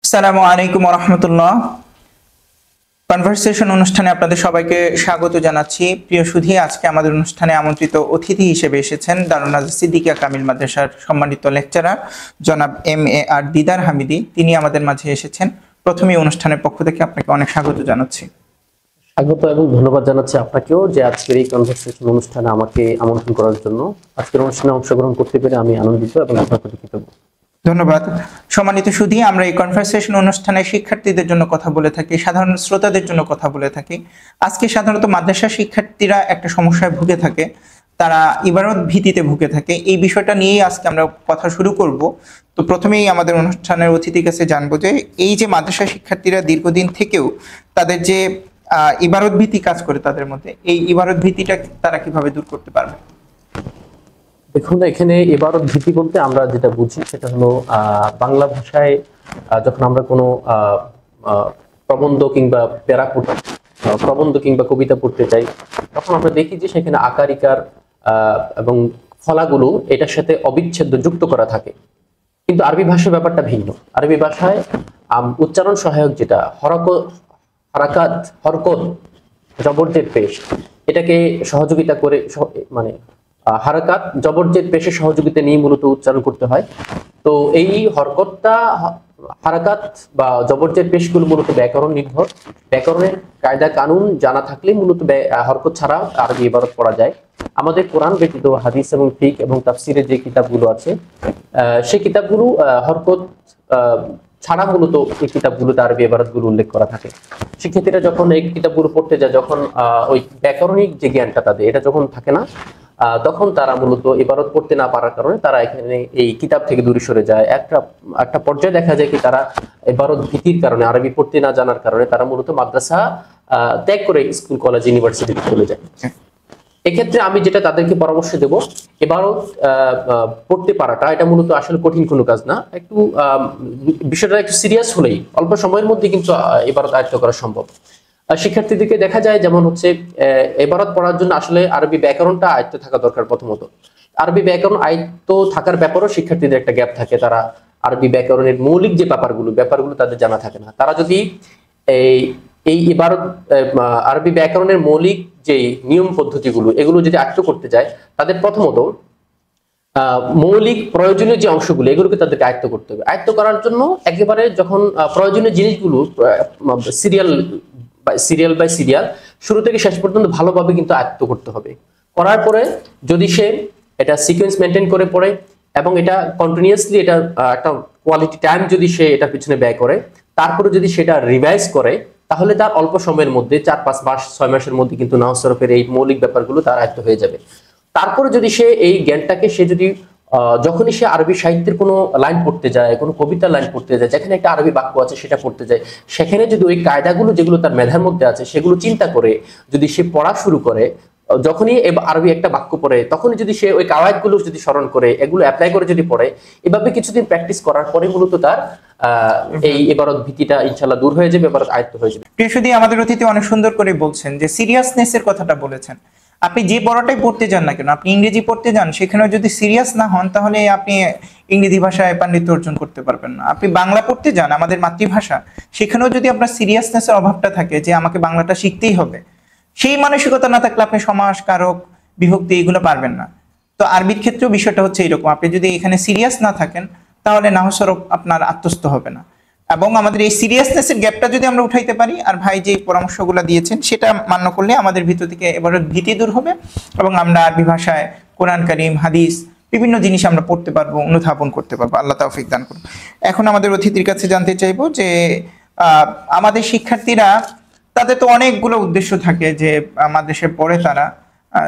আসসালামু আলাইকুম ওয়া রাহমাতুল্লাহ। কনভারসেশন অনুষ্ঠানে আপনাদের সবাইকে স্বাগত জানাচ্ছি। প্রিয় সুধী, আজকে আমাদের অনুষ্ঠানে আমন্ত্রিত অতিথি হিসেবে এসেছেন দারুন নাজার সিদ্দিকিয়া কামিল মাদ্রাসার সম্মানিত লেকচারার জনাব MAR দিদার হামিদি। তিনি আমাদের মাঝে এসেছেন। প্রথমেই অনুষ্ঠানের পক্ষ থেকে আপনাকে অনেক স্বাগত জানাচ্ছি। স্বাগত এবং ধন্যবাদ জানাচ্ছি আপনাকেও যে আজকের এই কনভারসেশন অনুষ্ঠানে আমাকে আমন্ত্রণ করার জন্য। আজকের অনুষ্ঠানে অংশগ্রহণ করতে পেরে আমি আনন্দিত এবং আপনার প্রতি কৃতজ্ঞ। ধন্যবাদ। সম্মানিত সুধী, আমরা এই কনভারসেশন অনুষ্ঠানে শিক্ষার্থীদের জন্য কথা বলে থাকি, সাধারণ শ্রোতাদের জন্য কথা বলে থাকি। আজকে সাধারণত মাদ্রাসা শিক্ষার্থীরা একটা সমস্যায় ভুগে থাকে, তারা ইবারত ভীতিতে ভুগে থাকে। এই বিষয়টা নিয়েই আজকে আমরা কথা শুরু করব। তো প্রথমেই আমাদের অনুষ্ঠানের অতিথির কাছে জানবো যে এই যে মাদ্রাসা শিক্ষার্থীরা দীর্ঘদিন থেকেও তাদের যে ইবারত ভীতি কাজ করে তাদের মধ্যে, এই ইবারত ভীতিটা তারা কিভাবে দূর করতে পারবে? দেখুন, এখানে ইবারত ভীতি বলতে আমরা যেটা বুঝি সেটা হলো বাংলা ভাষায় যখন আমরা কোনো প্রবন্ধ কিংবা প্রবন্ধ কিংবা কবিতা পড়তে চাই, তখন আমরা দেখি যে সেখানে আকার ইকার এবং ফলাগুলো এটার সাথে অবিচ্ছেদ্য যুক্ত করা থাকে। কিন্তু আরবি ভাষার ব্যাপারটা ভিন্ন। আরবি ভাষায় উচ্চারণ সহায়ক যেটা হরকত, জবরজের পেশ, এটাকে সহযোগিতা করে, মানে হারাকাত জবরজের পেশে সহযোগিতা নিয়ে মূলত উচ্চারণ করতে হয়। তো এই হরকতটা, হারাকাত বা জবরজের পেশগুলো মূলত ব্যাকরণ নির্ভর। ব্যাকরণের কায়দা কানুন জানা থাকলে মূলত হরকত ছাড়া আরবি ইবারত পড়া যায়। আমাদের কোরআন ব্যতীত হাদিস এবং ফিক এবং তাফসিরের যে কিতাবগুলো আছে, সেই কিতাবগুলো হরকত ছাড়া মূলত এই কিতাবগুলোতে আরবি ইবারতগুলো উল্লেখ করা থাকে। শিক্ষার্থীরা যখন এই কিতাবগুলো পড়তে যায়, যখন ওই ব্যাকরণিক যে জ্ঞানটা তাদের এটা যখন থাকে না, তখন তারা মূলত ইবারত পড়তে না পারার কারণে তারা এখানে এই কিতাব থেকে দূরে সরে যায়। একটা পর্যায়ে দেখা যায় কি তারা ইবারত ভীতির কারণে, আরবি পড়তে না জানার কারণে তারা মূলত মাদ্রাসা ত্যাগ করে স্কুল, কলেজ, ইউনিভার্সিটিতে চলে যায়। এক্ষেত্রে আমি যেটা তাদেরকে পরামর্শ দেব, ইবারত পড়তে পারাটা এটা মূলত আসলে কঠিন কোনো কাজ না। একটু বিষয়টা একটু সিরিয়াস হলেই অল্প সময়ের মধ্যে কিন্তু ইবারত আয়ত্ত করা সম্ভব। শিক্ষার্থীদেরকে দেখা যায় যেমন হচ্ছে ইবারত পড়ার জন্য আসলে আরবি ব্যাকরণটা আয়ত্ত থাকা দরকার। প্রথমত আরবি ব্যাকরণ আয়ত্ত থাকার ব্যাপারেও শিক্ষার্থীদের একটা গ্যাপ থাকে। তারা আরবি ব্যাকরণের মৌলিক যে ব্যাপারগুলো তাদের জানা থাকে না। তারা যদি এই ইবারত আরবি ব্যাকরণের মৌলিক যে নিয়ম পদ্ধতিগুলো এগুলো যদি আয়ত্ত করতে যায়, তাদের প্রথমত মৌলিক প্রয়োজনীয় যে অংশগুলো এগুলোকে তাদেরকে আয়ত্ত করতে হবে। আয়ত্ত করার জন্য একেবারে যখন প্রয়োজনীয় জিনিসগুলো সিরিয়াল বাই সিরিয়াল শুরু থেকে শেষ পর্যন্ত ভালোভাবে কিন্তু আয়ত্ত করতে হবে। করার পরে যদি সে এটা সিকোয়েন্স মেনটেন করে পড়ে এবং এটা কন্টিনিউয়াসলি এটা একটা কোয়ালিটি টাইম যদি সে এটার পিছনে ব্যয় করে, তারপরে যদি সেটা রিভাইজ করে, তাহলে তার অল্প সময়ের মধ্যে 4-5 মাস 6 মাসের মধ্যে কিন্তু নাহwu সরফের এই মৌলিক ব্যাপারগুলো তার আয়ত্ত হয়ে যাবে। তারপরে যদি সে এই জ্ঞানটাকে সে যদি যখনই সে আরবি সাহিত্যের কোনো লাইন পড়তে যায়, কোনো কবিতার লাইন পড়তে যায়, যেখানে একটা আরবি বাক্য আছে সেটা পড়তে যায়, সেখানে যদি ওই কায়দাগুলো যেগুলো তার মেধার মধ্যে আছে সেগুলো চিন্তা করে যদি সে পড়া শুরু করে, যখনই আরবি একটা বাক্য পড়ে তখনই যদি সে ওই কাওয়ায়েদগুলো যদি স্মরণ করে, এগুলো অ্যাপ্লাই করে যদি পড়ে, এভাবে কিছুদিন প্র্যাকটিস করার পরে মূলত তার এই ইবারত ভীতিটা ইনশাআল্লাহ দূর হয়ে যাবে, ইবারত আয়ত্ত হয়ে যাবে। প্রিয় সুধী, আমাদের অতিথি অনেক সুন্দর করে বলছেন যে সিরিয়াসনেসের কথাটা বলেছেন। আপনি যে পড়াটাই পড়তে যান না কেন, আপনি ইংরেজি পড়তে যান, সেখানেও যদি সিরিয়াস না হন তাহলে আপনি ইংরেজি ভাষায় পাণ্ডিত্য অর্জন করতে পারবেন না। আপনি বাংলা পড়তে যান, আমাদের মাতৃভাষা, সেখানেও যদি আপনার সিরিয়াসনেসের অভাবটা থাকে যে আমাকে বাংলাটা শিখতেই হবে, সেই মানসিকতা না থাকলে আপনি সমাস, কারক, বিভক্তি এগুলো পারবেন না। তো আরবির ক্ষেত্রেও বিষয়টা হচ্ছে এরকম। আপনি যদি এখানে সিরিয়াস না থাকেন তাহলে নাহwu সরফ আপনার আত্মস্থ হবে না। এবং আমাদের এই সিরিয়াসনেসের গ্যাপটা যদি আমরা উঠাইতে পারি, আর ভাই যে পরামর্শগুলো দিয়েছেন সেটা মান্য করলে আমাদের ভিতর থেকে এবারে ভীতি দূর হবে এবং আমরা আরবি ভাষায় কোরআন কারীম, হাদিস বিভিন্ন জিনিস আমরা পড়তে পারবো, অনুধাবন করতে পারবো। আল্লাহ তাওফিক দান করুন। এখন আমাদের অতিথির কাছে জানতে চাইবো যে আমাদের শিক্ষার্থীরা, তাদের তো অনেকগুলো উদ্দেশ্য থাকে যে মাদ্রাসায় পড়ে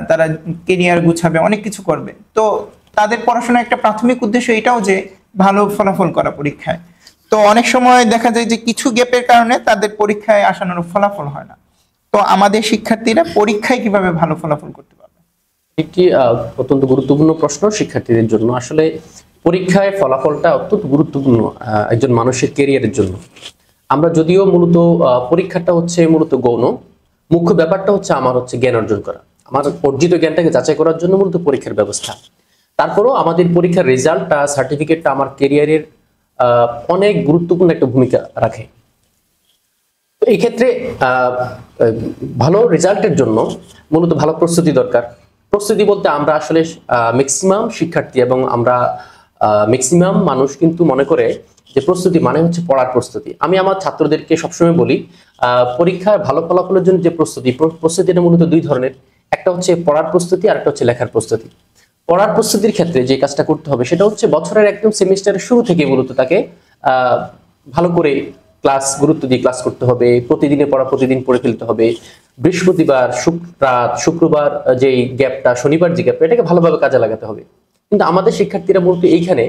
তারা কেরিয়ার গুছাবে, অনেক কিছু করবে। তো তাদের পড়াশোনার একটা প্রাথমিক উদ্দেশ্য এটাও যে ভালো ফলাফল করা পরীক্ষায়। তো অনেক সময় দেখা যায় যে কিছু গ্যাপের কারণে তাদের পরীক্ষায় আসানোর ফলাফল হয় না। তো আমাদের শিক্ষার্থীরা পরীক্ষায় কিভাবে ভালো ফলাফল করতে পারবে? একটি অত্যন্ত গুরুত্বপূর্ণ প্রশ্ন শিক্ষার্থীদের জন্য। আসলে পরীক্ষায় ফলাফলটা অত্যন্ত গুরুত্বপূর্ণ একজন মানুষের ক্যারিয়ারের জন্য। আমরা যদিও মূলত পরীক্ষাটা হচ্ছে মূলত গৌণ, মুখ্য ব্যাপারটা হচ্ছে আমার জ্ঞান অর্জন করা, আমার অর্জিত জ্ঞানটাকে যাচাই করার জন্য মূলত পরীক্ষার ব্যবস্থা। তারপরেও আমাদের পরীক্ষার রেজাল্টটা, সার্টিফিকেটটা আমার ক্যারিয়ারের অনেক গুরুত্বপূর্ণ একটা ভূমিকা রাখে। তো এই ক্ষেত্রে ভালো রেজাল্টের জন্য মূলত ভালো প্রস্তুতি দরকার। প্রস্তুতি বলতে আমরা আসলে ম্যাক্সিমাম শিক্ষার্থী এবং আমরা ম্যাক্সিমাম মানুষ কিন্তু মনে করে যে প্রস্তুতি মানে হচ্ছে পড়ার প্রস্তুতি। আমি আমার ছাত্রদেরকে সবসময় বলি পরীক্ষায় ভালো ফলাফলের জন্য যে প্রস্তুতিটা মূলত দুই ধরনের, একটা হচ্ছে পড়ার প্রস্তুতি আর একটা হচ্ছে লেখার প্রস্তুতি। পড়ার প্রস্তুতির ক্ষেত্রে যে কাজটা করতে হবে সেটা হচ্ছে বছরের একদম সেমিস্টারের শুরু থেকে মূলত তাকে ভালো করে গুরুত্ব দিয়ে ক্লাস করতে হবে, প্রতিদিনের পড়া প্রতিদিন পড়ে ফেলতে হবে। বৃহস্পতিবার শুক্রবার যে গ্যাপটা, শনিবার যে গ্যাপটা, এটাকে ভালোভাবে কাজে লাগাতে হবে। কিন্তু আমাদের শিক্ষার্থীরা মূলত এইখানে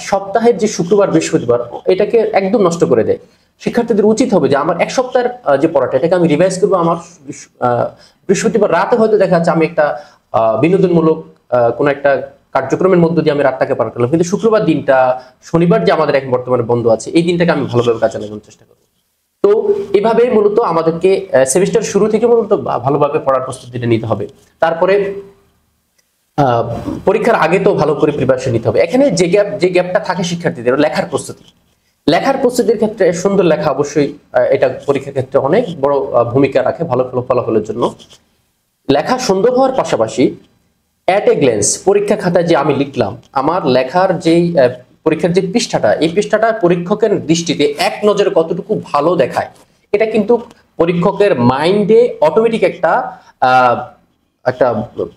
সপ্তাহের যে শুক্রবার বৃহস্পতিবার এটাকে একদম নষ্ট করে দেয়। শিক্ষার্থীদের উচিত হবে যে আমার এক সপ্তাহের যে পড়াটা এটাকে আমি রিভাইজ করবো। আমার বৃহস্পতিবার রাতে হয়তো দেখা যাচ্ছে আমি একটা বিনোদনমূলক কোনো একটা কার্যক্রমের মধ্য দিয়ে আমি রাতটাকে পার করলাম, কিন্তু শুক্রবার দিনটা, শনিবার যে আমাদের এখন বর্তমানে বন্ধ আছে, এই দিনটাকে আমি ভালোভাবে কাজে লাগানোর চেষ্টা করবো। তো এভাবে মূলত আমাদেরকে সেমিস্টার শুরু থেকে মূলত ভালোভাবে পড়ার প্রস্তুতিটা নিতে হবে। তারপরে পরীক্ষার আগে তো ভালো করে প্রিপারেশন নিতে হবে। এখানে যে গ্যাপটা থাকে শিক্ষার্থীদের লেখার প্রস্তুতির ক্ষেত্রে সুন্দর লেখা অবশ্যই এটা পরীক্ষার ক্ষেত্রে অনেক বড় ভূমিকা রাখে ভালো ফলাফলের জন্য। লেখা সুন্দর হওয়ার পাশাপাশি অ্যাট এ গ্ল্যান্স পরীক্ষা খাতায় যে আমি লিখলাম, আমার লেখার যেই পরীক্ষার যে পৃষ্ঠাটা, এই পৃষ্ঠাটা পরীক্ষকের দৃষ্টিতে এক নজরে কতটুকু ভালো দেখায়, এটা কিন্তু পরীক্ষকের মাইন্ডে অটোমেটিক একটা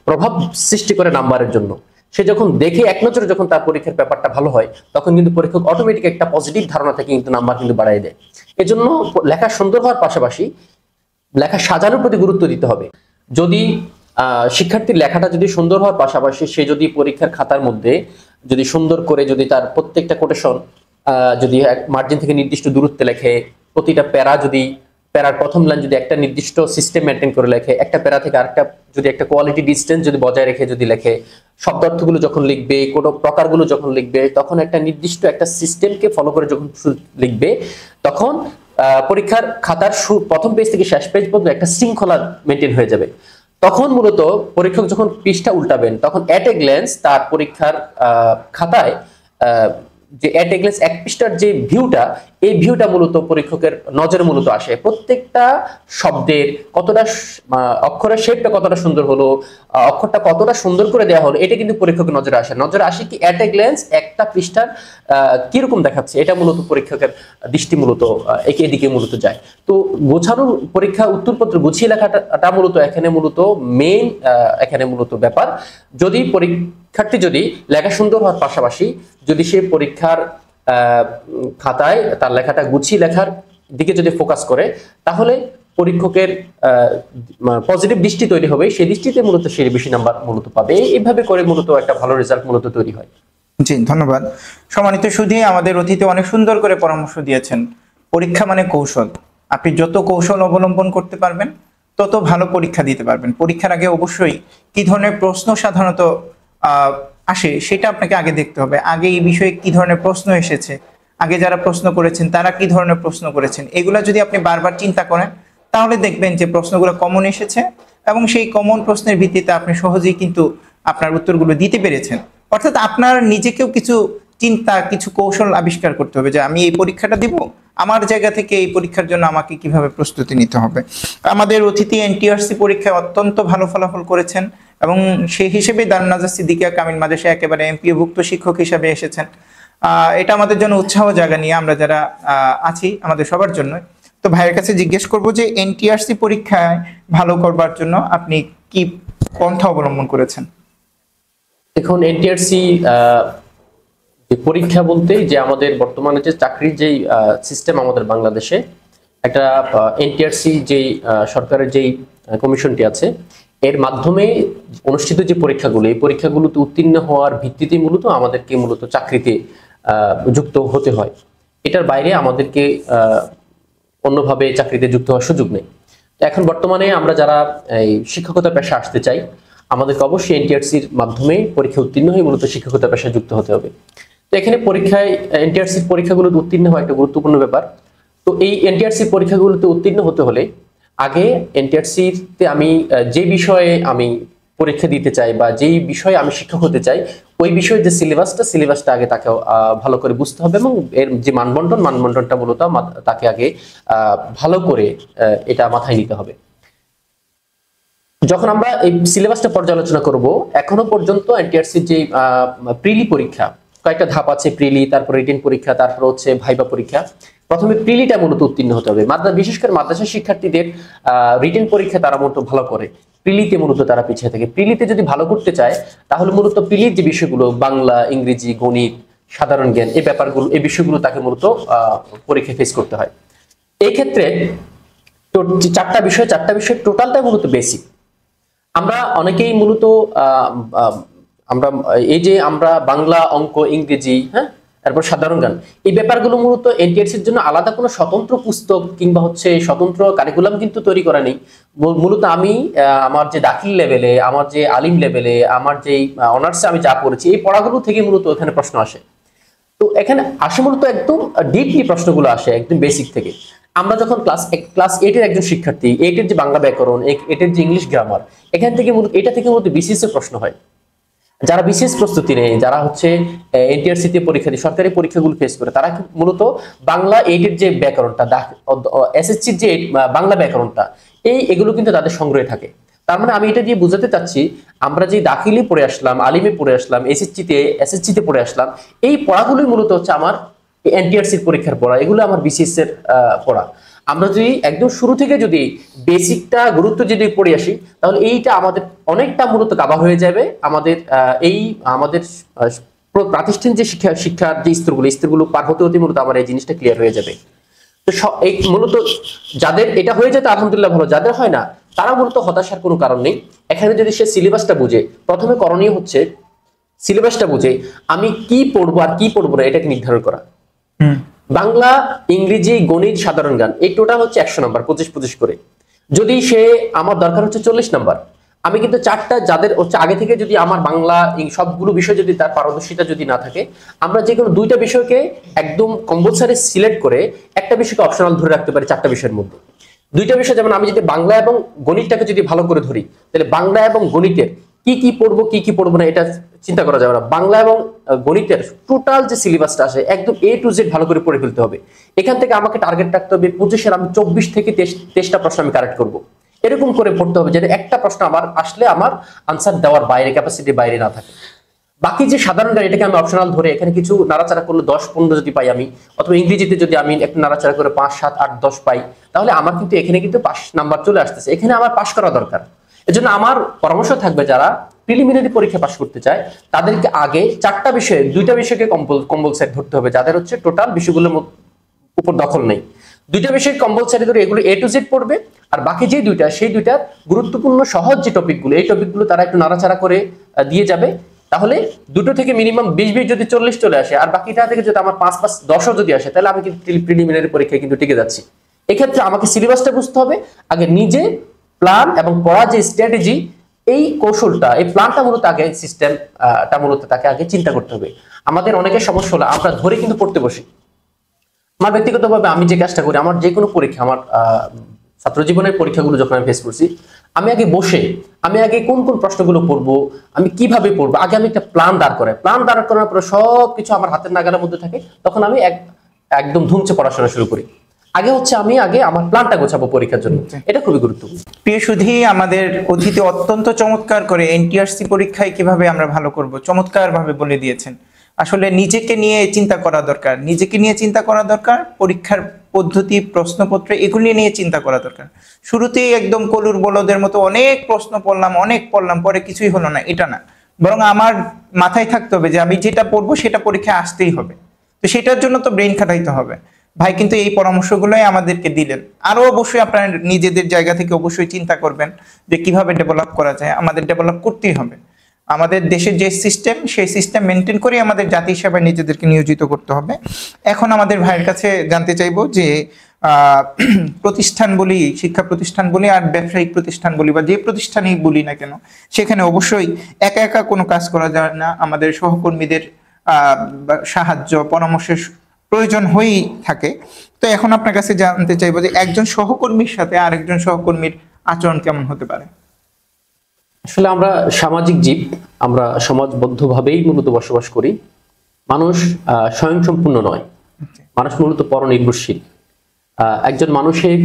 প্রভাব সৃষ্টি করে নাম্বারের জন্য। সে যখন দেখে এক নজরে যখন তার পরীক্ষার পেপারটা ভালো হয়, তখন কিন্তু পরীক্ষক অটোমেটিক একটা পজিটিভ ধারণা থেকে কিন্তু নাম্বার কিন্তু বাড়াই দেয়। এজন্য লেখা সুন্দর হওয়ার পাশাপাশি লেখা সাজানোর প্রতি গুরুত্ব দিতে হবে। যদি শিক্ষার্থীর লেখাটা যদি সুন্দর হওয়ার পাশাপাশি সে যদি পরীক্ষার খাতার মধ্যে যদি সুন্দর করে যদি তার প্রত্যেকটা কোটেশন যদি মার্জিন থেকে নির্দিষ্ট দূরত্বে লেখে, প্রতিটা প্যারা যদি প্যারার প্রথম লাইন যদি একটা নির্দিষ্ট সিস্টেম মেনটেন করে লেখে, একটা প্যারা থেকে আরেকটা যদি একটা কোয়ালিটি ডিস্টেন্স যদি বজায় রেখে যদি লেখে, শব্দার্থগুলো যখন লিখবে, কোনো প্রকারগুলো যখন লিখবে, তখন একটা নির্দিষ্ট একটা সিস্টেমকে ফলো করে যখন লিখবে, তখন পরীক্ষার খাতার প্রথম পেজ থেকে শেষ পেজ পর্যন্ত একটা শৃঙ্খলা মেনটেন হয়ে যাবে। তখন মূলত পরীক্ষক যখন পৃষ্ঠা উল্টাবেন, তখন অ্যাট এ গ্ল্যান্স তার পরীক্ষার খাতায় যে অ্যাট এ গ্ল্যান্স এক পৃষ্ঠার যে ভিউটা, এই ভিউটা মূলত পরীক্ষকের নজরে মূলত আসে। প্রত্যেকটা শব্দের কতটা অক্ষরের শেপটা কতটা সুন্দর হলো, অক্ষরটা কতটা সুন্দর করে দেওয়া হলো, এটা কিন্তু পরীক্ষকের নজরে আসে কি অ্যাট এ গ্ল্যান্স একটা পৃষ্ঠার কিরকম দেখাচ্ছে, এটা মূলত পরীক্ষকের দৃষ্টি মূলত এদিকে মূলত যায়। তো গোছানো পরীক্ষা উত্তরপত্র গুছিয়ে লেখাটা মূলত এখানে মূলত মেইন এখানে মূলত ব্যাপার। যদি শিক্ষার্থী যদি লেখা সুন্দর হওয়ার পাশাপাশি যদি সে পরীক্ষার খাতায় তার লেখাটা গুছিয়ে লেখার দিকে যদি ফোকাস করে, তাহলে পরীক্ষকের পজিটিভ দৃষ্টি তৈরি হবে, সেই দৃষ্টিতে মূলত সে বেশি নাম্বার মূলত পাবে। এইভাবে করে মূলত একটা ভালো রেজাল্ট মূলত তৈরি হয়। জি, ধন্যবাদ। সম্মানিত সুধী, আমাদের অতিথি অনেক সুন্দর করে পরামর্শ দিয়েছেন। পরীক্ষা মানে কৌশল। আপনি যত কৌশল অবলম্বন করতে পারবেন তত ভালো পরীক্ষা দিতে পারবেন। পরীক্ষার আগে অবশ্যই কি ধরনের প্রশ্ন সাধারণত আসে সেটা আপনাকে আগে দেখতে হবে। আগে এই বিষয়ে কি ধরনের প্রশ্ন এসেছে, আগে যারা প্রশ্ন করেছেন তারা কি ধরনের প্রশ্ন করেছেন, এগুলা যদি আপনি বারবার চিন্তা করেন তাহলে দেখবেন যে প্রশ্নগুলো কমন এসেছে এবং সেই কমন প্রশ্নের ভিত্তিতে আপনি সহজেই কিন্তু আপনার উত্তরগুলো দিতে পেরেছেন। অর্থাৎ আপনার নিজেকেও কিছু চিন্তা, কিছু কৌশল আবিষ্কার করতে হবে যে আমি এই পরীক্ষাটা দিব, আমার জায়গা থেকে এই পরীক্ষার জন্য আমাকে কিভাবে প্রস্তুতি নিতে হবে। আমাদের অতিথি এনটিআরসি পরীক্ষায় অত্যন্ত ভালো ফলাফল করেছেন এবং সেই হিসেবে দারুন নাজার সিদ্দিকিয়া কামিল মাদ্রাসায় একেবারে এমপিওভুক্ত শিক্ষক হিসেবে এসেছেন। এটা আমাদের জন্য উৎসাহ জাগা নিয়ে আমরা যারা আছি আমাদের সবার জন্য। তো ভাইয়ের কাছে জিজ্ঞেস করব যে এনটিআরসি পরীক্ষায় ভালো করবার জন্য আপনি কি পন্থা অবলম্বন করেছেন? দেখুন, এনটিআরসি পরীক্ষা বলতে যে আমাদের বর্তমানে যে চাকরির যেই সিস্টেম আমাদের বাংলাদেশে, একটা এনটিআরসি যেই সরকারের যেই কমিশনটি আছে, এর মাধ্যমে অনুষ্ঠিত যে পরীক্ষাগুলো, এই পরীক্ষাগুলোতে উত্তীর্ণ হওয়ার ভিত্তিতে মূলত আমাদেরকে মূলত চাকরিতে যুক্ত হতে হয়। এটার বাইরে আমাদেরকে অন্যভাবে চাকরিতে যুক্ত হওয়ার সুযোগ নেই। তো এখন বর্তমানে আমরা যারা এই শিক্ষকতা পেশা আসতে চাই, আমাদেরকে অবশ্যই এনটিআরসির মাধ্যমে পরীক্ষা উত্তীর্ণ হয়ে মূলত শিক্ষকতা পেশায় যুক্ত হতে হবে। তো এখানে পরীক্ষায় এনটিআরসির পরীক্ষাগুলোতে উত্তীর্ণ হওয়া একটা গুরুত্বপূর্ণ ব্যাপার। তো এই এনটিআরসির পরীক্ষাগুলোতে উত্তীর্ণ হতে হলে আগে এনটিআরসিতে আমি যে বিষয়ে আমি পরীক্ষা দিতে চাই বা যেই বিষয়ে আমি শিক্ষক হতে চাই, ওই বিষয়ের যে সিলেবাসটা আগে তাকে ভালো করে বুঝতে হবে, এবং এর যে মানবন্টনটা মূলত তাকে আগে ভালো করে এটা মাথায় নিতে হবে। যখন আমরা এই সিলেবাসটা পর্যালোচনা করব, এখনো পর্যন্ত এনটিআরসির যে প্রিলি পরীক্ষা, কয়েকটা ধাপ আছে, প্রিলি, তারপর রিটেন পরীক্ষা, তারপর হচ্ছে ভাইবা পরীক্ষা। প্রথমে প্রিলিটা মূলত উত্তীর্ণ হতে হবে। বিশেষ করে মাদ্রাসা শিক্ষার্থীদের রিটেন পরীক্ষা তারা মূলত ভালো করে, প্রিলিতে মূলত তারা পিছিয়ে থাকে। প্রিলিতে যদি ভালো করতে চায় তাহলে মূলত প্রিলির যে বিষয়গুলো, বাংলা, ইংরেজি, গণিত, সাধারণ জ্ঞান, এই বিষয়গুলো তাকে মূলত পরীক্ষা ফেস করতে হয়। এই ক্ষেত্রে চারটা বিষয় টোটালটা মূলত বেসিক। আমরা অনেকেই মূলত আমরা বাংলা, অঙ্ক, ইংরেজি, হ্যাঁ, তারপর সাধারণ জ্ঞান, এই ব্যাপারগুলো মূলত এনটিআরসির জন্য আলাদা কোনো স্বতন্ত্র পুস্তক কিংবা হচ্ছে স্বতন্ত্র কারিকুলাম কিন্তু তৈরি করা নেই। মূলত আমি আমার যে দাখিল লেভেলে, আমার যে আলিম লেভেলে, আমার যে অনার্সে আমি যা পড়েছি, এই পড়াগুলো থেকে মূলত এখানে প্রশ্ন আসে। তো এখানে আসে মূলত একদম ডিপলি প্রশ্নগুলো আসে একদম বেসিক থেকে। আমরা যখন ক্লাস 8 এর একজন শিক্ষার্থী, 8 এর যে বাংলা ব্যাকরণ, 8 এর যে ইংলিশ গ্রামার, এখান থেকে মূলত বিসিএস এর প্রশ্ন হয়। যারা বিসিএস প্রস্তুতি নেয়, যারা হচ্ছে এনটিআরসি তে পরীক্ষা দিয়ে সরকারি পরীক্ষাগুলো ফেস করে, তারা মূলত বাংলা 8 এর যে ব্যাকরণটা, এসএসসির যে বাংলা ব্যাকরণটা, এগুলো কিন্তু তাদের সংগ্রহে থাকে। তার মানে আমি এটা দিয়ে বোঝাতে চাচ্ছি, আমরা যে দাখিলে পড়ে আসলাম, আলিমে পড়ে আসলাম, এসএসসি তে পড়ে আসলাম, এই পড়াগুলোই মূলত হচ্ছে আমার এনটিআরসির পরীক্ষার পড়া, এগুলো আমার বিসিএস এর পড়া। আমরা যদি একদম শুরু থেকে যদি বেসিকটা গুরুত্ব যদি পড়ে আসি, তাহলে এইটা আমাদের অনেকটা মূলত কাভার হয়ে যাবে। আমাদের প্রাতিষ্ঠানিক যে শিক্ষার যে স্তরগুলো পার হতে হতে মূলত আমার এই জিনিসটা ক্লিয়ার হয়ে যাবে। তো এই মূলত যাদের এটা হয়ে যেত আলহামদুলিল্লাহ ভালো, যাদের হয় না তারা মূলত হতাশার কোনো কারণ নেই। এখানে যদি সে সিলেবাসটা বুঝে, প্রথমে করণীয় হচ্ছে সিলেবাসটা বুঝে আমি কি পড়বো আর কি পড়বো না এটাকে নির্ধারণ করা। বাংলা, ইংরেজি, গণিত, সাধারণ জ্ঞান, এই টোটাল হচ্ছে 100 নাম্বার, 25 করে। যদি সে আমার দরকার হচ্ছে 40 নাম্বার, আমি কিন্তু চারটা যাদের হচ্ছে আগে থেকে যদি আমার বাংলা সবগুলো বিষয় যদি তার পারদর্শিতা যদি না থাকে, আমরা যে কোনো দুইটা বিষয়কে একদম কম্পালসারি সিলেক্ট করে একটা বিষয়কে অপশনাল ধরে রাখতে পারি চারটা বিষয়ের মধ্যে। দুইটা বিষয়, যেমন আমি যদি বাংলা এবং গণিতটাকে যদি ভালো করে ধরি, তাহলে বাংলা এবং গণিতের কি পড়বো না এটা চিন্তা করা যাবে না। বাংলা এবং গণিতের টোটাল যে সিলেবাসটা আসে একদম A to Z ভালো করে পড়ে ফেলতে হবে। এখান থেকে আমাকে টার্গেট রাখতে হবে 25-এর আমি 24 থেকে 23টা প্রশ্ন আমি কারেক্ট করব। এরকম করে পড়তে হবে যেন একটা প্রশ্ন আমার আসলে আমার আনসার দেওয়ার বাইরে, ক্যাপাসিটির বাইরে না থাকে। বাকি যে সাধারণ জ্ঞান, এটাকে আমি অপশনাল ধরে এখানে কিছু নাড়াচাড়া করলে 10-15 যদি পাই আমি, অথবা ইংরেজিতে যদি আমি একটু নাড়াচাড়া করে 5, 7, 8, 10 পাই, তাহলে আমার কিন্তু এখানে কিন্তু পাস নাম্বার চলে আসতেছে। এখানে আমার পাস করা দরকার। এজন্য আমার পরামর্শ থাকবে, যারা প্রিলিমিনারি পরীক্ষা পাস করতে চায় তাদেরকে আগে চারটা বিষয়ে, দুইটা বিষয়কে কম্পালসারি ধরতে হবে, যাদের হচ্ছে টোটাল বিষয়গুলোর উপর দখল নেই। দুইটা বিষয় কম্পালসারি ধরে এগুলো A to Z পড়বে, আর বাকি যে দুইটা, সেই দুইটার গুরুত্বপূর্ণ সহজ যে টপিকগুলো, এই টপিকগুলো তারা একটু নাড়াচাড়া করে দিয়ে যাবে। তাহলে দুটো থেকে মিনিমাম 20 যদি 40 চলে আসে, আর বাকিটা থেকে যদি আমার 5, 10ও যদি আসে, তাহলে আমি কিন্তু প্রিলিমিনারি পরীক্ষায় কিন্তু টিকে যাচ্ছি। এক্ষেত্রে আমাকে সিলেবাসটা বুঝতে হবে, আগে নিজে প্ল্যান এবং পড়া যে স্ট্র্যাটেজি, এই কৌশলটা, এই প্ল্যানটা মূলত আগে, সিস্টেমটা মূলত তাকে আগে চিন্তা করতে হবে। আমাদের অনেকের সমস্যা হলো আমরা ধরে কিন্তু পড়তে বসি। আমার ব্যক্তিগতভাবে আমি যে কাজটা করি, আমার যে কোনো পরীক্ষা, আমার ছাত্র জীবনের পরীক্ষাগুলো যখন আমি ফেস করছি, আমি আগে কোন কোন প্রশ্নগুলো পড়বো, আমি কিভাবে পড়বো, আগে আমি একটা প্ল্যান দাঁড় করার পরে সবকিছু আমার হাতের নাগালের মধ্যে থাকে, তখন আমি একদম ধুমছে পড়াশোনা শুরু করি। আমি আমার প্ল্যানটা গোছাবো পরীক্ষার জন্য, এটা খুবই গুরুত্বপূর্ণ। প্রিয় সুধী, আমাদের অতিথি অত্যন্ত চমৎকার করে এনটিআরসি পরীক্ষায় কিভাবে আমরা ভালো করব চমৎকার ভাবে বলে দিয়েছেন। আসলে নিজেকে নিয়ে চিন্তা করা দরকার, পরীক্ষার পদ্ধতি, প্রশ্নপত্র, এগুলি নিয়ে চিন্তা করা দরকার। শুরুতেই একদম কলুর বলদের মতো অনেক প্রশ্ন পড়লাম, পরে কিছুই হলো না, এটা না। বরং আমার মাথায় থাকতে হবে যে আমি যেটা পড়বো সেটা পরীক্ষায় আসতেই হবে। তো সেটার জন্য তো ব্রেইন খাটাইতে হবে। ভাই কিন্তু এই পরামর্শগুলোই আমাদেরকে দিলেন। আরো অবশ্যই আপনারা নিজেদের জায়গা থেকে অবশ্যই চিন্তা করবেন যে কিভাবে ডেভেলপ করা যায়। আমাদের ডেভেলপ করতেই হবে। আমাদের দেশের যে সিস্টেম, সেই সিস্টেম মেনটেন করে আমাদের জাতি সেবায় নিজেদেরকে নিয়োজিত করতে হবে। এখন আমাদের ভাইয়ের কাছে জানতে চাইবো যে প্রতিষ্ঠান বলি, শিক্ষা প্রতিষ্ঠান বলি আর ব্যবসায়িক প্রতিষ্ঠান বলি, বা যে প্রতিষ্ঠানেই বলি না কেন, সেখানে অবশ্যই একা একা কোনো কাজ করা যায় না। আমাদের সহকর্মীদের সাহায্য, পরামর্শের প্রয়োজন হয়েই থাকে। তো এখন আপনার কাছে জানতে চাইবো যে একজন সহকর্মীর সাথে আরেকজন সহকর্মীর আচরণ কেমন হতে পারে? আসলে আমরা সামাজিক জীব, আমরা সমাজবদ্ধভাবেই মূলত বসবাস করি। মানুষ স্বয়ংসম্পূর্ণ নয়, মানুষ মূলত পরনির্ভরশীল। একজন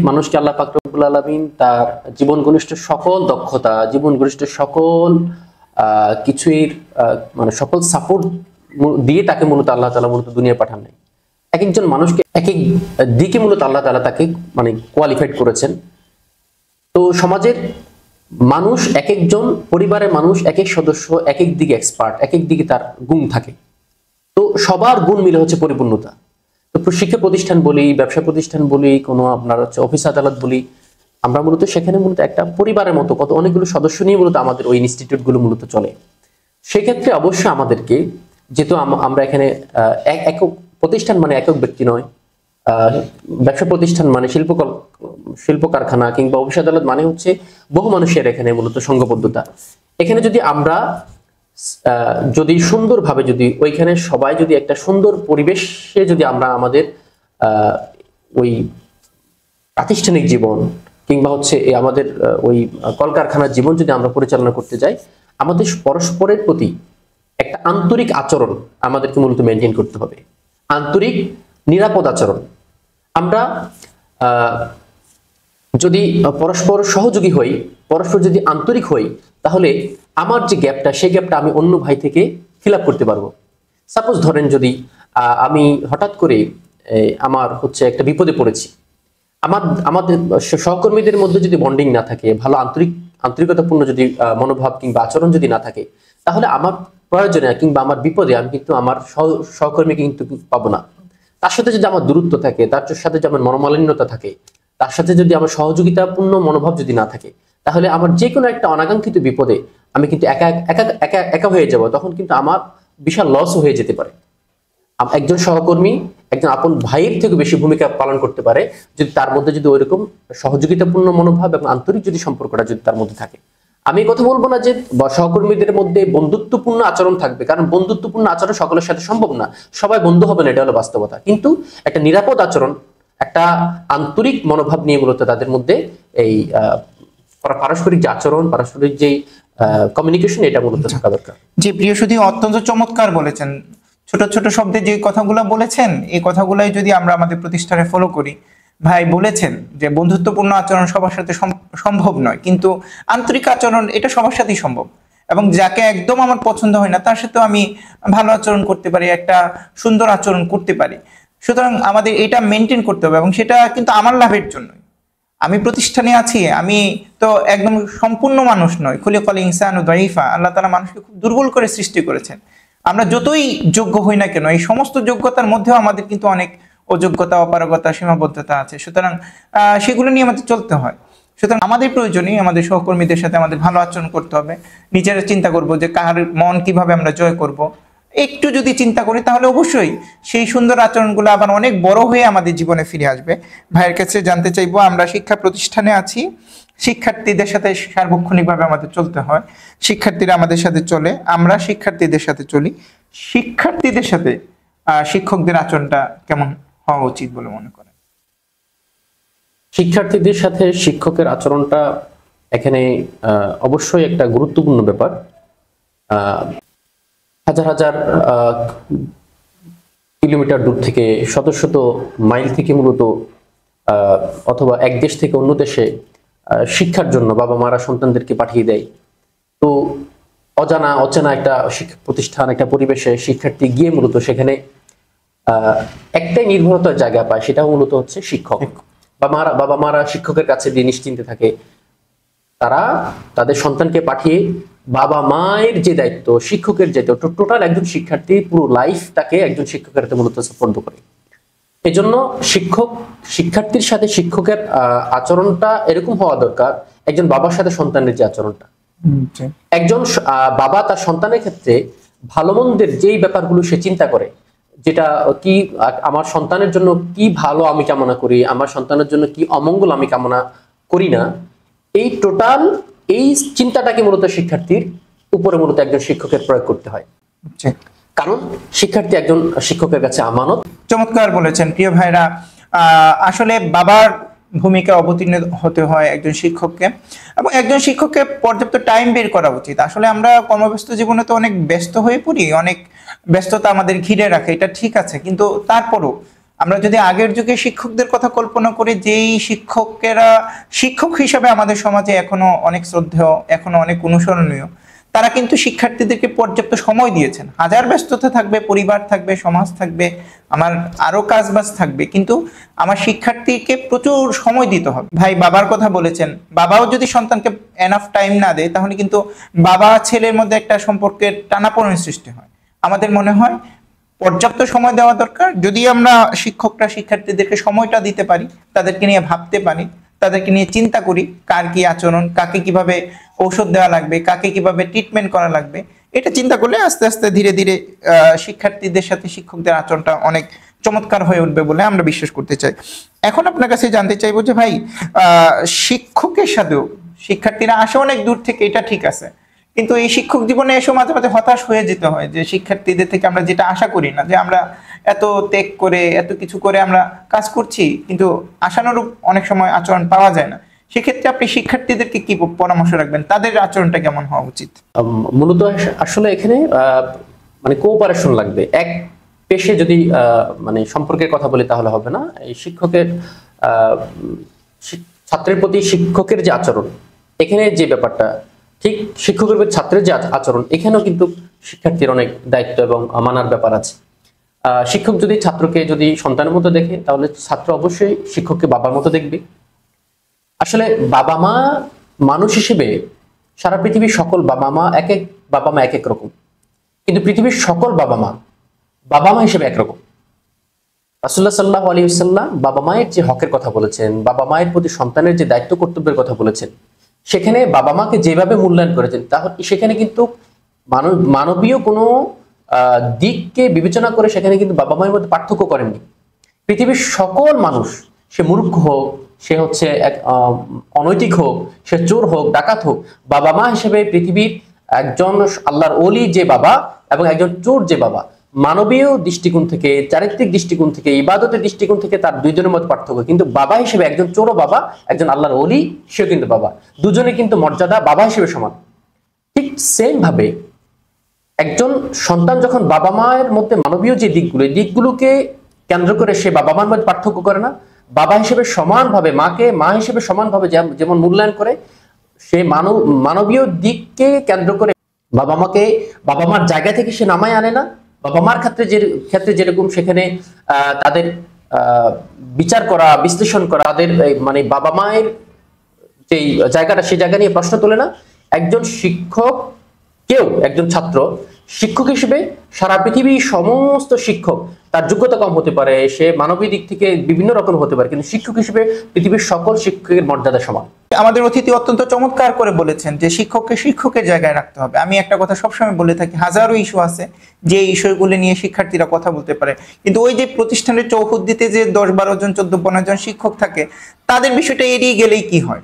মানুষকে আল্লাহ পাক রব্বুল আলামিন তার জীবন ঘনিষ্ঠ সকল দক্ষতা, জীবন ঘনিষ্ঠ সকল কিছুই মানে সকল সাপোর্ট দিয়ে তাকে মূলত আল্লাহ তাআলা মূলত দুনিয়ায় পাঠান নাই। এক একজন মানুষকে এক এক দিকে মূলত আল্লাহ তাআলা তাকে মানে কোয়ালিফাইড করেছেন। তো সমাজের মানুষ, এক একজন পরিবারের মানুষ, এক এক সদস্য এক এক দিকে এক্সপার্ট, এক এক দিকে তার গুণ থাকে। তো সবার গুণ মিলে হচ্ছে পরিপূর্ণতা। তো শিক্ষা প্রতিষ্ঠান বলি, ব্যবসা প্রতিষ্ঠান বলি, কোনো আপনার হচ্ছে অফিস আদালত বলি, আমরা মূলত সেখানে মূলত একটা পরিবারের মতো কত অনেকগুলো সদস্য নিয়ে মূলত আমাদের ওই ইনস্টিটিউট গুলো মূলত চলে। সেক্ষেত্রে অবশ্যই আমাদেরকে, যেহেতু আমরা এখানে একক প্রতিষ্ঠান মানে একক ব্যক্তি নয়, ব্যবসা প্রতিষ্ঠান মানে শিল্প কারখানা কিংবা অফিস আদালত মানে হচ্ছে বহু মানুষের এখানে মূলত সংঘবদ্ধতা। এখানে যদি আমরা যদি সুন্দরভাবে যদি ওইখানে সবাই যদি একটা সুন্দর পরিবেশে যদি আমরা আমাদের ওই প্রাতিষ্ঠানিক জীবন কিংবা হচ্ছে আমাদের ওই কলকারখানার জীবন যদি আমরা পরিচালনা করতে যাই, আমাদের পরস্পরের প্রতি একটা আন্তরিক আচরণ আমাদেরকে মূলত মেনটেন করতে হবে, আন্তরিক নিরাপদ আচরণ। আমরা যদি পরস্পর সহযোগী হই, পরস্পর যদি আন্তরিক হই, তাহলে আমার যে গ্যাপটা, সেই গ্যাপটা আমি অন্য ভাই থেকে ফিল আপ করতে পারবো। সাপোজ ধরেন যদি আমি হঠাৎ করে আমার হচ্ছে একটা বিপদে পড়েছি, আমাদের সহকর্মীদের মধ্যে যদি বন্ডিং না থাকে, ভালো আন্তরিকতাপূর্ণ যদি মনোভাব কিংবা আচরণ যদি না থাকে, তাহলে আমার প্রয়োজনে কিংবা আমার বিপদে আমি কিন্তু আমার সহকর্মীকে কিন্তু পাবো না। তার সাথে যদি আমার দূরত্ব থাকে, তার সাথে যদি আমার মনোমালিন্যতা থাকে, তার সাথে যদি আমার সহযোগিতাপূর্ণ মনোভাব যদি না থাকে, তাহলে আমার যে কোনো একটা অনাকাঙ্ক্ষিত বিপদে আমি কিন্তু একা হয়ে যাব। তখন কিন্তু আমার বিশাল লস হয়ে যেতে পারে। একজন সহকর্মী একজন আপন ভাইয়ের থেকে বেশি ভূমিকা পালন করতে পারে যদি তার মধ্যে যদি ওইরকম সহযোগিতাপূর্ণ মনোভাব এবং আন্তরিক যদি সম্পর্কটা যদি তার মধ্যে থাকে। আমি কথা বলবো না যে সহকর্মীদের মধ্যে বন্ধুত্বপূর্ণ আচরণ থাকবে, কারণ বন্ধুত্বপূর্ণ আচরণ সকলের সাথে সম্ভব না, সবাই বন্ধু হবে না, এটা হলো বাস্তবতা। কিন্তু একটা নিরাপদ আচরণ, একটা আন্তরিক মনোভাব নিয়ে মূলত তাদের মধ্যে এই পারস্পরিক যে আচরণ, পারস্পরিক যে কমিউনিকেশন, এটা মূলত থাকা দরকার। জি প্রিয় সুধী, অত্যন্ত চমৎকার বলেছেন। ছোট ছোট শব্দে যে কথাগুলো বলেছেন, এই কথাগুলাই যদি আমরা আমাদের প্রতিষ্ঠানে ফলো করি, ভাই বলেছেন যে বন্ধুত্বপূর্ণ আচরণ সবার সাথে সম্ভব নয়, কিন্তু আন্তরিক আচরণ এটা সবার সাথেই সম্ভব। এবং যাকে একদম আমার পছন্দ হয় না তার সাথেও আমি ভালো আচরণ করতে পারি, একটা সুন্দর আচরণ করতে পারি। সুতরাং আমাদের এটা মেনটেন করতে হবে, এবং সেটা কিন্তু আমার লাভের জন্যই। আমি প্রতিষ্ঠানে আছি, আমি তো একদম সম্পূর্ণ মানুষ নয়। খুলিকাল ইনসানু দাইফা, আল্লাহ তাআলা মানুষকে খুব দুর্বল করে সৃষ্টি করেছেন। আমরা যতই যোগ্য হই না কেন, এই সমস্ত যোগ্যতার মধ্যেও আমাদের কিন্তু অনেক অযোগ্যতা, অপারগতা, সীমাবদ্ধতা আছে। সুতরাং সেগুলো নিয়ে আমাদের চলতে হয়। সুতরাং আমাদের প্রয়োজনই আমাদের সহকর্মীদের সাথে আমাদের ভালো আচরণ করতে হবে। নিজেরা চিন্তা করব যে কার মন কিভাবে আমরা জয় করব। একটু যদি চিন্তা করি তাহলে অবশ্যই সেই সুন্দর আচরণগুলো আবার অনেক বড় হয়ে আমাদের জীবনে ফিরে আসবে। ভাইয়ের কাছে জানতে চাইবো, আমরা শিক্ষা প্রতিষ্ঠানে আছি, শিক্ষার্থীদের সাথে সার্বক্ষণিকভাবে আমাদের চলতে হয়। শিক্ষার্থীরা আমাদের সাথে চলে, আমরা শিক্ষার্থীদের সাথে চলি। শিক্ষার্থীদের সাথে শিক্ষকদের আচরণটা কেমন হওয়া উচিত বলে মনে করেন? শিক্ষার্থীদের সাথে শিক্ষকের আচরণটা এখানে অবশ্যই একটা গুরুত্বপূর্ণ ব্যাপার। হাজার হাজার কিলোমিটার দূর থেকে, শত শত মাইল থেকে মূলত অথবা এক দেশ থেকে অন্য দেশে শিক্ষার জন্য বাবা মারা সন্তানদেরকে পাঠিয়ে দেয়। তো অচেনা একটা শিক্ষা প্রতিষ্ঠান, একটা পরিবেশে শিক্ষার্থী গিয়ে মূলত সেখানে একটাই নির্ভরতার জায়গা পায়, সেটা মূলত হচ্ছে শিক্ষক। বাবা মারা শিক্ষকের কাছে দিয়ে নিশ্চিন্তে থাকে। তারা তাদের সন্তানকে পাঠিয়ে বাবা মায়ের যে দায়িত্ব, শিক্ষকের দায়িত্ব, টোটাল একজন শিক্ষার্থীর পুরো লাইফটাকে একজন শিক্ষকের হাতে মূলত সাপোর্ট করে। এজন্য শিক্ষার্থীর সাথে শিক্ষকের আচরণটা এরকম হওয়া দরকার, একজন বাবার সাথে সন্তানের যে আচরণটা। একজন বাবা তার সন্তানের ক্ষেত্রে ভালো মন্দের যেই ব্যাপারগুলো সে চিন্তা করে, যেটা কি আমার সন্তানের জন্য কি ভালো আমি কামনা করি, আমার সন্তানের জন্য কি অমঙ্গল আমি কামনা করি না, এই টোটাল এই চিন্তাটাকে মূলত শিক্ষার্থীর উপরে মূলত একজন শিক্ষকের প্রয়োগ করতে হয়, কারণ শিক্ষার্থী একজন শিক্ষকের কাছে আমানত। চমৎকার বলেছেন প্রিয় ভাইরা। আসলে বাবার ভূমিকা অবতীর্ণ হতে হয় একজন শিক্ষককে, এবং একজন শিক্ষককে পর্যাপ্ত টাইম বের করা উচিত। আসলে আমরা কর্মব্যস্ত জীবনে তো অনেক ব্যস্ত হয়ে পড়ি, অনেক ব্যস্ততা আমাদের ঘিরে রাখে, এটা ঠিক আছে, কিন্তু তারপরও আমরা যদি আগের যুগে শিক্ষকদের কথা কল্পনা করি, যেই শিক্ষকেরা শিক্ষক হিসাবে আমাদের সমাজে এখনো অনেক শ্রদ্ধেয়, এখনো অনেক অনুসরণীয়, তারা কিন্তু শিক্ষার্থীদেরকে পর্যাপ্ত সময় দিয়েছেন। হাজার ব্যস্ততা থাকবে, পরিবার থাকবে, সমাজ থাকবে, আমার আরো কাজবাজ থাকবে, কিন্তু আমার শিক্ষার্থীকে প্রচুর সময় দিতে হবে। ভাই বাবার কথা বলেছেন, বাবাও যদি সন্তানকে এনাফ টাইম না দেয়, তাহলে কিন্তু বাবা ছেলের মধ্যে একটা সম্পর্কের টানাপোড়েন সৃষ্টি হয়। আমাদের মনে হয় পর্যাপ্ত সময় দেওয়া দরকার। যদি আমরা শিক্ষকরা শিক্ষার্থীদেরকে সময়টা দিতে পারি, তাদেরকে নিয়ে ভাবতে পারি, তাদেরকে নিয়ে চিন্তা করি কার কি আচরণ, কাকে কিভাবে ঔষধ দেওয়া লাগবে, কাকে কিভাবে ট্রিটমেন্ট করা লাগবে, এটা চিন্তা করলে আস্তে আস্তে ধীরে ধীরে শিক্ষার্থীদের সাথে শিক্ষকদের আচরণটা অনেক চমৎকার হয়ে উঠবে বলে আমরা বিশ্বাস করতে চাই। এখন আপনার কাছে জানতে চাইবো যে ভাই, শিক্ষকের সাথেও শিক্ষার্থীরা আসে অনেক দূর থেকে, এটা ঠিক আছে, কিন্তু এই শিক্ষক জীবনে এসে মাঝে মাঝে হতাশ হয়ে যেতে হয়, যে শিক্ষার্থীদের থেকে আমরা যেটা আশা করি না, যে আমরা এত ত্যাগ করে এত কিছু করে আমরা কাজ করছি, কিন্তু আশানুরূপ অনেক সময় আচরণ পাওয়া যায় না। সেক্ষেত্রে আপনি শিক্ষার্থীদেরকে কি পরামর্শ রাখবেন, তাদের আচরণটা কেমন হওয়া উচিত? মূলত আসলে এখানে মানে কোঅপারেশন লাগবে। এক পেশে যদি মানে সম্পর্কের কথা বলি তাহলে হবে না। এই শিক্ষকের ছাত্রের প্রতি শিক্ষকের যে আচরণ, এখানে যে ব্যাপারটা ঠিক শিক্ষকের প্রতি ছাত্রের যে আচরণ, এখানেও কিন্তু শিক্ষার্থীর অনেক দায়িত্ব এবং মানার ব্যাপার আছে। শিক্ষক যদি ছাত্রকে যদি সন্তানের মতো দেখে, তাহলে ছাত্র অবশ্যই শিক্ষককে বাবার মতো দেখবে। আসলে বাবা মা মানুষ হিসেবে সারা পৃথিবীর সকল বাবা মা এক এক রকম, কিন্তু পৃথিবীর সকল বাবা মা হিসেবে একরকম। রাসূলুল্লাহ সাল্লাল্লাহু আলাইহি ওয়াসাল্লাম বাবা মায়ের যে হকের কথা বলেছেন, বাবা মায়ের প্রতি সন্তানের যে দায়িত্ব কর্তব্যের কথা বলেছেন, সেখানে বাবা মাকে যেভাবে মূল্যায়ন করেছেন, তাহলে সেখানে কিন্তু মানবীয় কোনো দিককে বিবেচনা করে সেখানে কিন্তু বাবা মায়ের মধ্যে পার্থক্য করেননি। পৃথিবীর সকল মানুষ, সে মূর্খ হোক, সে হচ্ছে এক অনৈতিক হোক, সে চোর হোক, ডাকাত হোক, বাবা মা হিসেবে পৃথিবীর একজন আল্লাহর ওলি যে বাবা এবং একজন চোর যে বাবা, মানবীয় দৃষ্টিকোণ থেকে, চারিত্রিক দৃষ্টিকোণ থেকে, ইবাদতের দৃষ্টিকোণ থেকে তার দুইজনের মধ্যে পার্থক্য, কিন্তু বাবা হিসেবে একজন চোরও বাবা, একজন আল্লাহর ওলি সেও কিন্তু বাবা, দুজনে কিন্তু মর্যাদা বাবা হিসেবে সমান। ঠিক সেম ভাবে একজন সন্তান যখন বাবা মায়ের মধ্যে মানবীয় যে দিকগুলো, এই দিকগুলোকে কেন্দ্র করে সে বাবা মার মধ্যে পার্থক্য করে না, বাবা হিসেবে সমানভাবে মাকে মা হিসেবে সমানভাবে যেমন মূল্যায়ন করে, সে মানবীয় দিককে কেন্দ্র করে বাবা মাকে বাবা মার জায়গা থেকে সে নামায় আনে না। বাবা মার ক্ষেত্রে যেরকম সেখানে তাদের বিচার করা, বিশ্লেষণ করা, তাদের মানে বাবা মায়ের যে জায়গাটা, সেই জায়গা নিয়ে প্রশ্ন তোলে না। একজন শিক্ষক, একজন ছাত্র শিক্ষক হিসেবে সারা পৃথিবীর সমস্ত শিক্ষক, তার যোগ্যতা কম হতে পারে, সে মানবিক দিক থেকে বিভিন্ন রকম হতে পারে, কিন্তু শিক্ষক হিসেবে পৃথিবীর সকল শিক্ষকের মর্যাদা সমান। আমাদের অতিথি অত্যন্ত চমৎকার করে বলেছেন যে শিক্ষককে শিক্ষকের জায়গায় রাখতে হবে। আমি একটা কথা সবসময় বলে থাকি, হাজারো ইস্যু আছে যে ইস্যুগুলো নিয়ে শিক্ষার্থীরা কথা বলতে পারে, কিন্তু ওই যে প্রতিষ্ঠানের চৌহদ্দিতে যে 10-12 জন 14-15 জন শিক্ষক থাকে, তাদের বিষয়টা এড়িয়ে গেলেই কি হয়?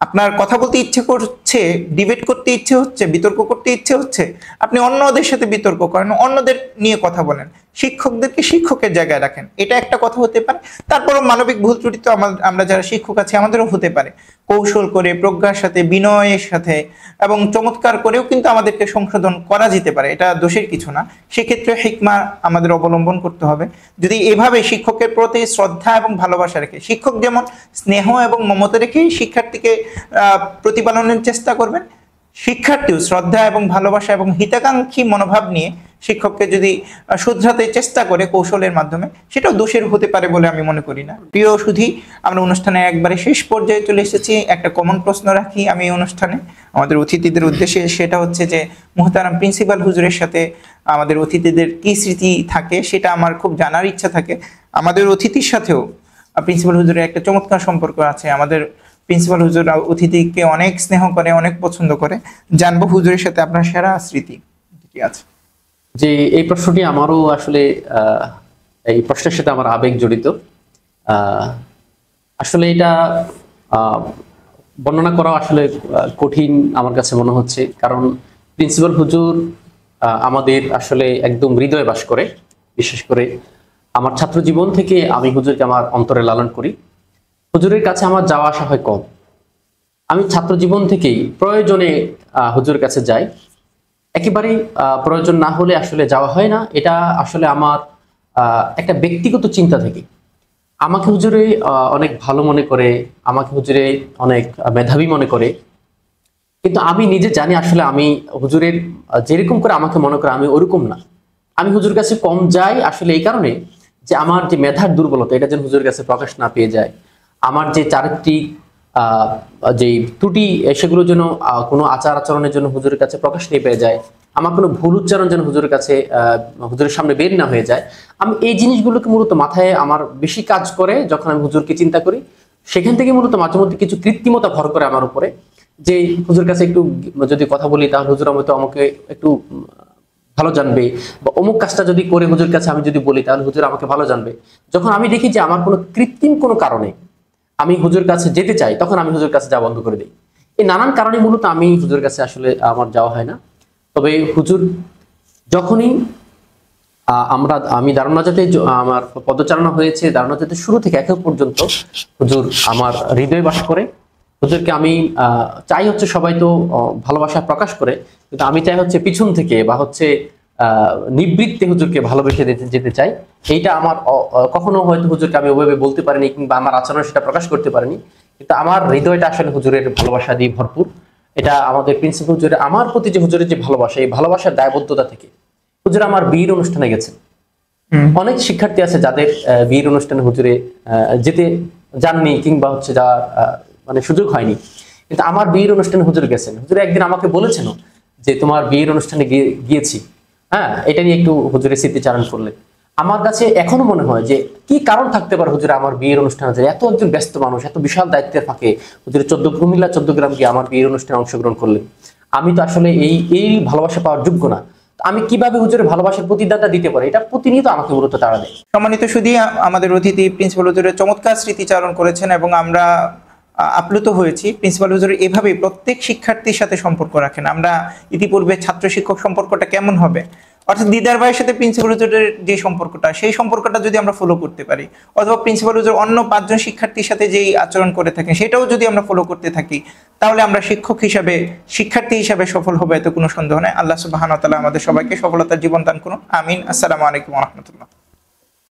আপনার কথা বলতে ইচ্ছে করছে, ডিবেট করতে ইচ্ছে হচ্ছে, বিতর্ক করতে ইচ্ছে হচ্ছে, আপনি অন্যদের সাথে বিতর্ক করেন, অন্যদের নিয়ে কথা বলেন, শিক্ষকদেরকে শিক্ষকের জায়গায় রাখেন, এটা একটা কথা হতে পারে। তারপরও মানবিক ভুল ত্রুটি তো আমরা যারা শিক্ষক আছি আমাদেরও হতে পারে, কৌশল করে, প্রজ্ঞার সাথে, বিনয়ের সাথে এবং চমৎকার করেও কিন্তু আমাদেরকে সংশোধন করা যেতে পারে, এটা দোষের কিছু না। সেক্ষেত্রে হিকমা আমাদের অবলম্বন করতে হবে। যদি এভাবে শিক্ষকের প্রতি শ্রদ্ধা এবং ভালোবাসা রেখে, শিক্ষক যেমন স্নেহ এবং মমতা রেখেই শিক্ষার্থীকে প্রতিপালনের চেষ্টা করবেন, শিক্ষার্থীও শ্রদ্ধা এবং ভালোবাসা এবং হিতাকাঙ্ক্ষী মনোভাব নিয়ে শিক্ষককে যদি শুধরাতে চেষ্টা করে কৌশলের মাধ্যমে, সেটাও দোষের হতে পারে বলে আমি মনে করি না। প্রিয় সুধী, আমরা অনুষ্ঠানে একবারে শেষ পর্যায়ে চলে এসেছি। একটা কমন প্রশ্ন রাখি আমি এই অনুষ্ঠানে আমাদের অতিথিদের উদ্দেশ্যে, সেটা হচ্ছে যে মুহতারাম প্রিন্সিপাল হুজুরের সাথে আমাদের অতিথিদের কি স্মৃতি থাকে, সেটা আমার খুব জানার ইচ্ছা থাকে। আমাদের অতিথির সাথেও প্রিন্সিপাল হুজুরের একটা চমৎকার সম্পর্ক আছে। আমাদের প্রিন্সিপাল হুজুর অতিথিকে অনেক স্নেহ করে, অনেক পছন্দ করে। জানবো হুজুরের সাথে আপনার সেরা স্মৃতি কি আছে? যে এই প্রশ্নটি আমারও আসলে এই প্রশ্নের সাথে আমার আবেগ জড়িত। আসলে এটা বর্ণনা করা আসলে কঠিন আমার কাছে মনে হচ্ছে, কারণ প্রিন্সিপাল হুজুর আমাদের আসলে একদম হৃদয়ে বাস করে। বিশেষ করে আমার ছাত্র জীবন থেকে আমি হুজুরকে আমার অন্তরে লালন করি। হুজুরের কাছে আমার যাওয়া আসা হয় কম। আমি ছাত্র জীবন থেকেই প্রয়োজনে হুজুরের কাছে যাই। একেবারেই প্রয়োজন না হলে আসলে যাওয়া হয় না। এটা আসলে আমার একটা ব্যক্তিগত চিন্তা থেকে। আমাকে হুজুরে অনেক ভালো মনে করে, আমাকে হুজুরে অনেক মেধাবী মনে করে। কিন্তু আমি নিজে জানি আসলে আমি হুজুরের যেরকম করে আমাকে মনে করে আমি ওরকম না। আমি হুজুর কাছে কম যাই আসলে এই কারণে যে আমার যে মেধার দুর্বলতা এটা যেন হুজুরের কাছে প্রকাশ না পেয়ে যায়। আমার যে চারিত্রিক আহ যে ত্রুটি সেগুলো যেন কোনো আচার আচরণের জন্য হুজুরের কাছে প্রকাশ নিয়ে পেয়ে যায়। আমার কোনো ভুল উচ্চারণ যেন হুজুরের কাছে হুজুরের সামনে বের না হয়ে যায়। আমি এই জিনিসগুলোকে মূলত মাথায় আমার বেশি কাজ করে যখন আমি হুজুরকে চিন্তা করি। সেখান থেকে মূলত মাঝে মধ্যে কিছু কৃত্রিমতা ভর করে আমার উপরে, যে হুজুর কাছে একটু যদি কথা বলি তাহলে হুজুর হয়তো আমাকে একটু ভালো জানবে, বা অমুক কাজটা যদি করে হুজুর কাছে আমি যদি বলি তাহলে হুজুর আমাকে ভালো জানবে। যখন আমি দেখি যে আমার কোনো কৃত্রিম কোনো কারণে আমি হুজুর কাছে যেতে চাই তখন আমি হুজুর কাছে যাওয়া বন্ধ করে দিই। এই নানান কারণে মূলত আমি হুজুর কাছে আসলে আমার যাওয়া হয় না। তবে হুজুর যখনই আমি দারুণাজাতে আমার পদচারণা হয়েছে, দারুণাজাতে শুরু থেকে এখন পর্যন্ত হুজুর আমার হৃদয়ে বাস করে। হুজুরকে আমি চাই হচ্ছে সবাই তো ভালোবাসা প্রকাশ করে, কিন্তু আমি চাই হচ্ছে পিছন থেকে বা হচ্ছে নিবৃত্তে হুজুরকে ভালোবেসে যেতে চাই। এইটা আমার কখনো হয়তো হুজুরকে আমি ওইভাবে বলতে পারিনি কিংবা আমার আচরণ সেটা প্রকাশ করতে পারিনি, কিন্তু আমার হৃদয়টা আসলে হুজুরের ভালোবাসা দিয়ে ভরপুর। এটা আমাদের প্রিন্সিপাল হুজুরের আমার প্রতি যে হুজুরের যে ভালোবাসা, এই ভালোবাসার দায়বদ্ধতা থেকে হুজুর আমার বিয়ের অনুষ্ঠানে গেছেন। অনেক শিক্ষার্থী আছে যাদের বিয়ের অনুষ্ঠানে হুজুরে যেতে যাননি কিংবা হচ্ছে যাওয়ার মানে সুযোগ হয়নি, কিন্তু আমার বিয়ের অনুষ্ঠানে হুজুর গেছেন। হুজুর একদিন আমাকে বলেছেন যে তোমার বিয়ের অনুষ্ঠানে গিয়েছি, হ্যাঁ, এটা নিয়ে একটু হুজুরের স্মৃতিচারণ করলেন। আমার কাছে এখনো মনে হয় যে কি কারণ থাকতে পারে হুজুর আমার বিয়ের অনুষ্ঠানে যায়, এত একজন ব্যস্ত মানুষ, এত বিশাল দায়িত্বের ফাঁকে হুজুরের কুমিল্লা 14 গ্রাম গিয়ে আমার বিয়ের অনুষ্ঠানে অংশগ্রহণ করলেন। আমি তো আসলে এই ভালোবাসা পাওয়ার যোগ্য না। আমি কিভাবে হুজুরের ভালোবাসার প্রতিদানটা দিতে পারি, এটা প্রতিনিয়ত আমাকে মূলত তাড়া দেয়। সম্মানিত শুধু আমাদের অতিথি প্রিন্সিপাল হুজুরের চমৎকার স্মৃতিচারণ করেছেন এবং আমরা আপ্লুত হয়েছি। প্রিন্সিপাল হুজুর এভাবেই প্রত্যেক শিক্ষার্থীর সাথে সম্পর্ক রাখেন। আমরা ইতিপূর্বে ছাত্র শিক্ষক সম্পর্কটা কেমন হবে, অর্থাৎ দিদার ভাইয়ের সাথে প্রিন্সিপাল হুজুরের যে সম্পর্কটা, সেই সম্পর্কটা যদি আমরা ফলো করতে পারি, অথবা প্রিন্সিপাল হুজুর অন্য 5 জন শিক্ষার্থীর সাথে যেই আচরণ করে থাকেন সেটাও যদি আমরা ফলো করতে থাকি, তাহলে আমরা শিক্ষক হিসাবে, শিক্ষার্থী হিসাবে সফল হবে, এতে কোনো সন্দেহ নেই। আল্লাহ সুবহানাহু ওয়া তাআলা আমাদের সবাইকে সফলতার জীবন দান করুন। আমিন। আসসালামু আলাইকুম ওয়া রাহমাতুল্লাহ।